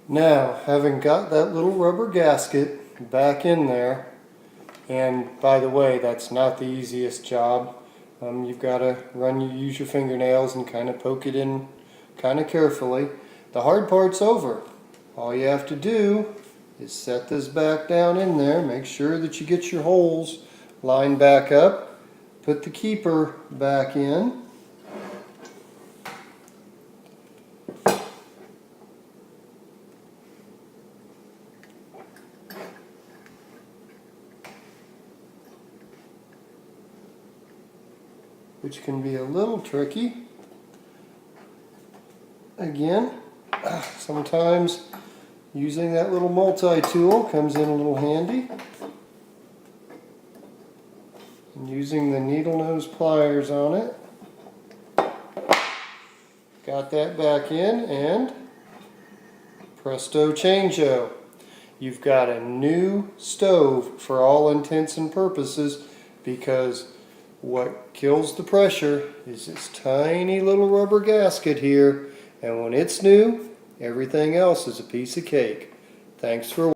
Now, having got that little rubber gasket back in there, and by the way, that's not the easiest job. You've got to use your fingernails and kind of poke it in kind of carefully. The hard part's over. All you have to do is set this back down in there, make sure that you get your holes lined back up, put the keeper back in, which can be a little tricky. Again, sometimes using that little multi-tool comes in a little handy. And using the needle nose pliers on it. Got that back in, and presto changeo. You've got a new stove for all intents and purposes, because what kills the pressure is this tiny little rubber gasket here, and when it's new, everything else is a piece of cake. Thanks for watching.